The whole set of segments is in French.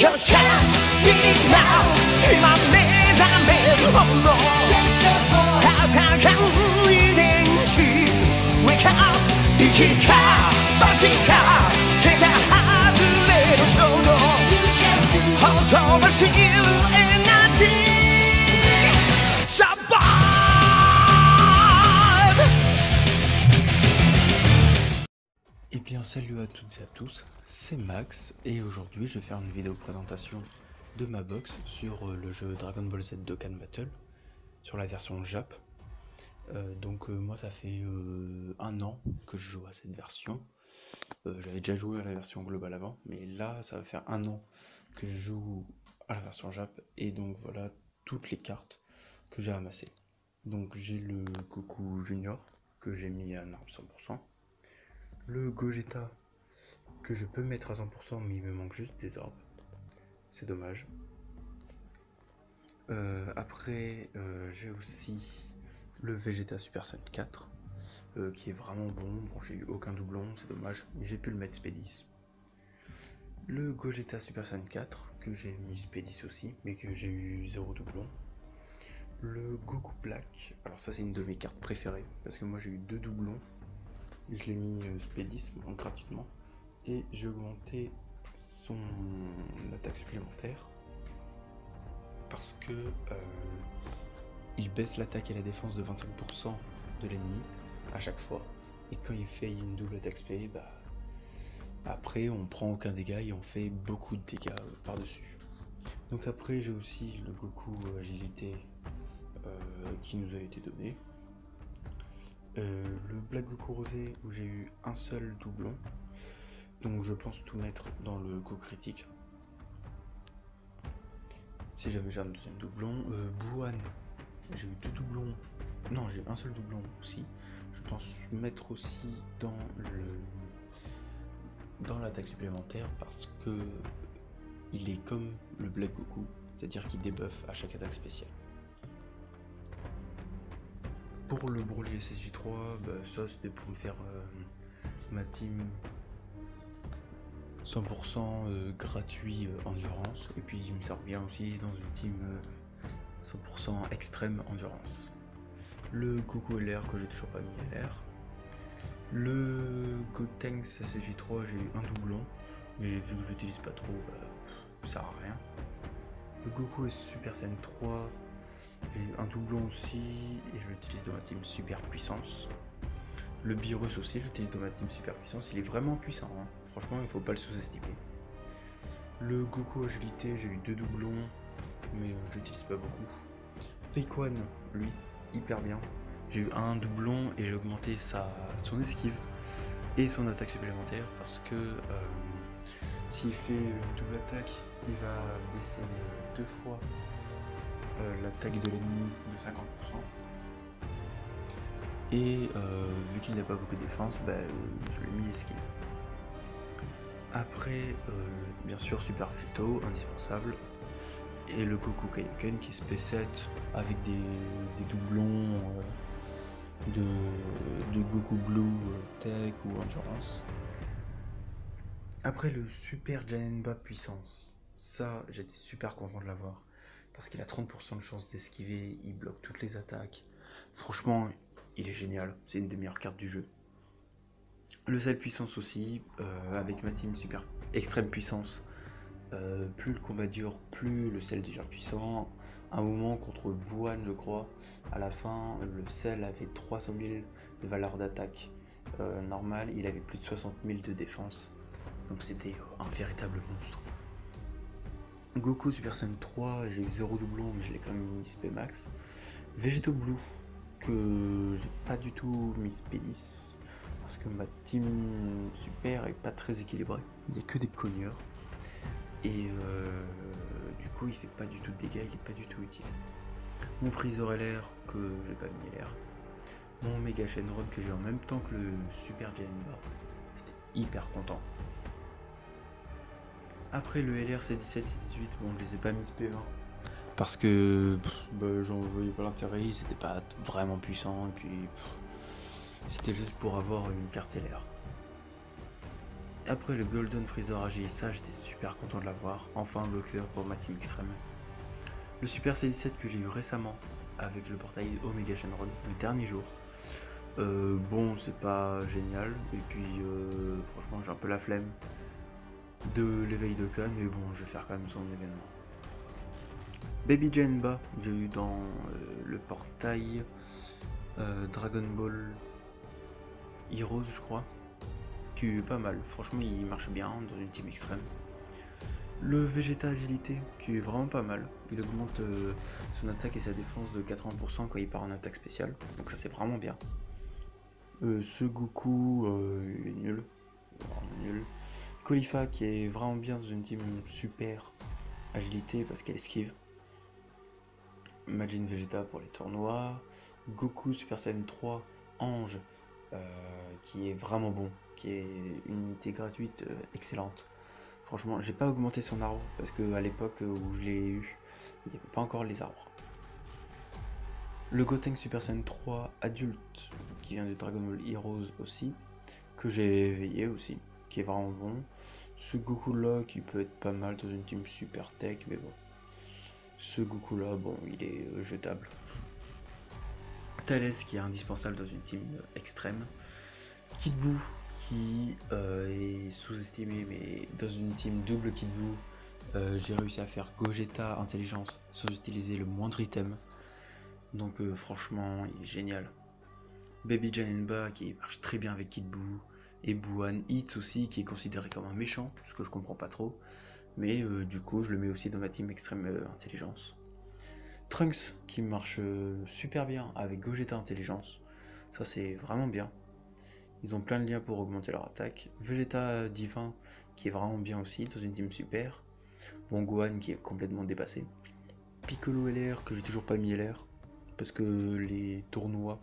your chance, beat it now.今目覚めるほど戦う遺伝子 Wake up 一か八か手が外れる衝動ほとばしるエナジー Survive. Et bien salut à toutes et à tous, c'est Max et aujourd'hui je vais faire une vidéo présentation de ma box sur le jeu Dragon Ball Z Dokkan Battle sur la version Jap. Moi ça fait un an que je joue à cette version. J'avais déjà joué à la version globale avant, mais là ça va faire un an que je joue à la version Jap et donc voilà toutes les cartes que j'ai amassées. Donc j'ai le Goku Junior que j'ai mis à un arbre 100%. Le Gogeta que je peux mettre à 100% mais il me manque juste des orbes. C'est dommage. Après j'ai aussi le Vegeta Super Saiyan 4 qui est vraiment bon. Bon, j'ai eu aucun doublon, c'est dommage, mais j'ai pu le mettre Spédis. Le Gogeta Super Saiyan 4 que j'ai mis Spédis aussi, mais que j'ai eu 0 doublon. Le Goku Black, alors ça c'est une de mes cartes préférées parce que moi j'ai eu 2 doublons. Je l'ai mis Spédis gratuitement et j'ai augmenté son attaque supplémentaire parce que il baisse l'attaque et la défense de 25% de l'ennemi à chaque fois, et quand il fait une double attaque spé, après on prend aucun dégât et on fait beaucoup de dégâts par dessus. Donc après j'ai aussi le Goku agilité qui nous a été donné. Le Black Goku Rosé où j'ai eu un seul doublon, donc je pense tout mettre dans le Go critique si jamais j'ai un deuxième doublon. Buan, j'ai eu 2 doublons, non j'ai un seul doublon aussi, je pense mettre aussi dans l'attaque supplémentaire parce que il est comme le Black Goku, c'est à dire qu'il débuffe à chaque attaque spéciale. Pour le Broly SSJ3, ça c'était pour me faire ma team 100% gratuit endurance, et puis il me sert bien aussi dans une team 100% extrême endurance. Le Goku LR que j'ai toujours pas mis LR. Le Gotenks SSJ3 j'ai eu un doublon, mais vu que je l'utilise pas trop, ça sert à rien. Le Goku Super Saiyan 3 j'ai eu un doublon aussi et je l'utilise dans ma team super puissance. Le Beerus aussi je l'utilise dans ma team super puissance, il est vraiment puissant, hein. Franchement il faut pas le sous-estimer. Le Goku agilité j'ai eu 2 doublons mais je l'utilise pas beaucoup. Peikwan lui hyper bien, j'ai eu un doublon et j'ai augmenté son esquive et son attaque supplémentaire parce que s'il fait une double attaque il va baisser 2 fois l'attaque de l'ennemi de 50%, et vu qu'il n'a pas beaucoup de défense, je l'ai mis esquive. Après bien sûr Super Vegeto indispensable, et le Goku Kaioken qui est SP7 avec des doublons de Goku Blue Tech ou Endurance. Après le Super Janemba puissance, ça j'étais super content de l'avoir parce qu'il a 30% de chance d'esquiver, il bloque toutes les attaques. Franchement, il est génial, c'est une des meilleures cartes du jeu. Le Cell puissance aussi, avec ma team super extrême puissance, plus le combat dure, plus le Cell devient puissant. À un moment contre Buan je crois, à la fin, le Cell avait 300 000 de valeur d'attaque normale, il avait plus de 60 000 de défense, donc c'était un véritable monstre. Goku Super Saiyan 3, j'ai eu 0 doublon mais je l'ai quand même mis SP max. Vegeto Blue que j'ai pas du tout mis Spédis parce que ma team super est pas très équilibrée, il n'y a que des cogneurs et du coup il fait pas du tout de dégâts, il est pas du tout utile. Mon Freezer LR que j'ai pas mis LR, mon Mega Shenron que j'ai en même temps que le Super Janemba, j'étais hyper content. Après le LR c'est 17 et 18, bon je les ai pas mis SP20 parce que j'en voyais pas l'intérêt, c'était pas vraiment puissant et puis c'était juste pour avoir une carte LR. Après le Golden Freezer AG, ça j'étais super content de l'avoir. Enfin le cœur pour ma team extrême. Le Super C17 que j'ai eu récemment avec le portail Omega Shenron, le dernier jour. Bon, c'est pas génial. Et puis franchement j'ai un peu la flemme de l'éveil de Khan, mais bon, je vais faire quand même son événement. Baby Janemba, j'ai eu dans le portail Dragon Ball Heroes, je crois, qui est pas mal. Franchement, il marche bien dans une team extrême. Le Vegeta Agilité, qui est vraiment pas mal. Il augmente son attaque et sa défense de 80% quand il part en attaque spéciale, donc ça c'est vraiment bien. Ce Goku, il est nul, vraiment nul. Caulifla qui est vraiment bien dans une team super agilité parce qu'elle esquive. Majin Vegeta pour les tournois. Goku Super Saiyan 3 Ange qui est vraiment bon, qui est une unité gratuite excellente. Franchement, j'ai pas augmenté son arbre parce que à l'époque où je l'ai eu, il n'y avait pas encore les arbres. Le Gotenks Super Saiyan 3 adulte qui vient de Dragon Ball Heroes aussi, que j'ai éveillé aussi, qui est vraiment bon. Ce Goku là qui peut être pas mal dans une team super tech, mais bon. Ce Goku là, bon, il est jetable. Thales qui est indispensable dans une team extrême. Kid Buu qui est sous-estimé, mais dans une team double Kid Buu, j'ai réussi à faire Gogeta intelligence sans utiliser le moindre item. Donc franchement, il est génial. Baby Janemba qui marche très bien avec Kid Buu. Et Buan Hit aussi qui est considéré comme un méchant, ce que je comprends pas trop. Mais du coup je le mets aussi dans ma team extrême intelligence. Trunks qui marche super bien avec Gogeta intelligence. Ça c'est vraiment bien. Ils ont plein de liens pour augmenter leur attaque. Vegeta divin qui est vraiment bien aussi dans une team super. Bon, Gohan qui est complètement dépassé. Piccolo LR que j'ai toujours pas mis LR. Parce que les tournois,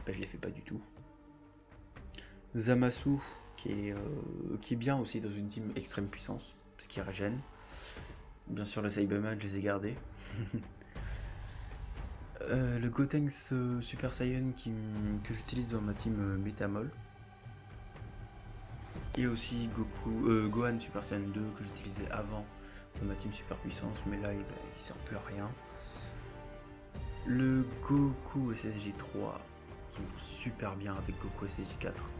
bah, je les fais pas du tout. Zamasu qui est bien aussi dans une team extrême puissance. Parce qu'il régène. Bien sûr le Cyberman je les ai gardés. Le Gotenks Super Saiyan que j'utilise dans ma team Metamol. Et aussi Gohan Super Saiyan 2 que j'utilisais avant dans ma team Super Puissance, mais là il sert plus à rien. Le Goku SSJ 3 qui marche super bien avec Goku SSJ 4.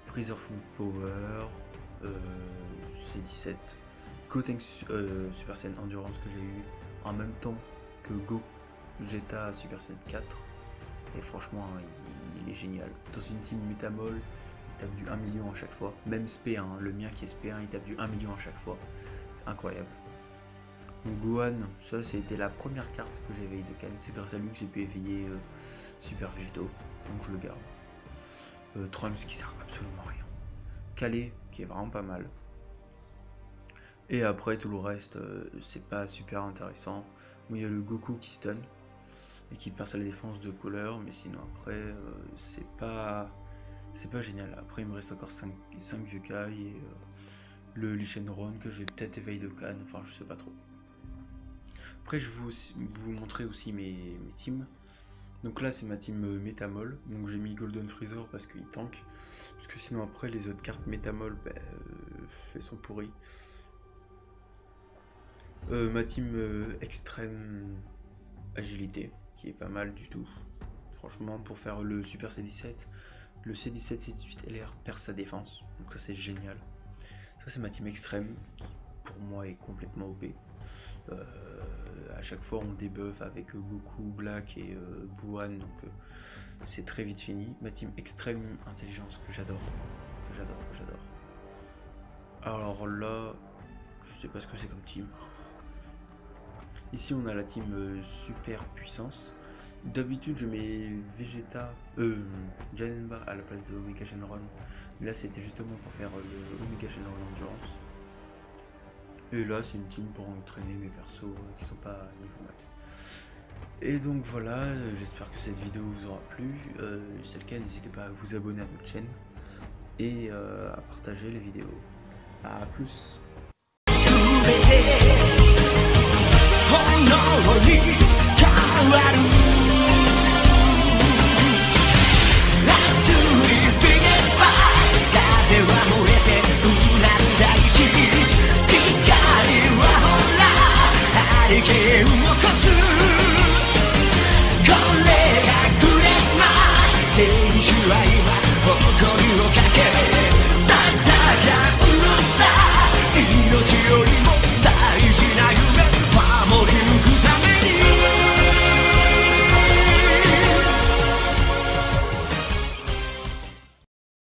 Freezer Full Power, C17. Gotenks Super Saiyan Endurance que j'ai eu en même temps que Gogeta Super Saiyan 4 et franchement il est génial. Dans une team Metamol il tape du 1 million à chaque fois, même SP1, le mien qui est SP1 il tape du 1 million à chaque fois, c'est incroyable. Donc Gohan, ça c'était la première carte que j'ai éveillée de Khan, c'est grâce à lui que j'ai pu éveiller Super Vegito, donc je le garde. Trunks qui sert absolument à rien. Calais qui est vraiment pas mal. Et après tout le reste c'est pas super intéressant. Il y a le Goku qui stun et qui passe à la défense de couleur, mais sinon après c'est pas génial. Après il me reste encore 5 vieux Kai et le Lee Shenron que j'ai peut-être éveillé de Khan, enfin je sais pas trop. Après je vais vous montrer aussi mes teams. Donc là c'est ma team Metamol, donc j'ai mis Golden Freezer parce qu'il tank, parce que sinon après les autres cartes Metamol elles sont pourries. Ma team extrême agilité qui est pas mal du tout. Franchement pour faire le Super C17, le C17 C18 LR perd sa défense, donc ça c'est génial. Ça c'est ma team extrême qui pour moi est complètement OP. À chaque fois on débuff avec Goku, Black et Buan, donc c'est très vite fini. Ma team extrême intelligence que j'adore. Alors là, je sais pas ce que c'est comme team. Ici on a la team super puissance. D'habitude je mets Vegeta, Janemba à la place de Omega Shenron. Là c'était justement pour faire le Omega Shenron Endurance. Et là c'est une team pour entraîner mes persos qui sont pas niveau max. Et donc voilà, j'espère que cette vidéo vous aura plu. Si c'est le cas, n'hésitez pas à vous abonner à notre chaîne et à partager les vidéos. A plus. 風は燃えて線を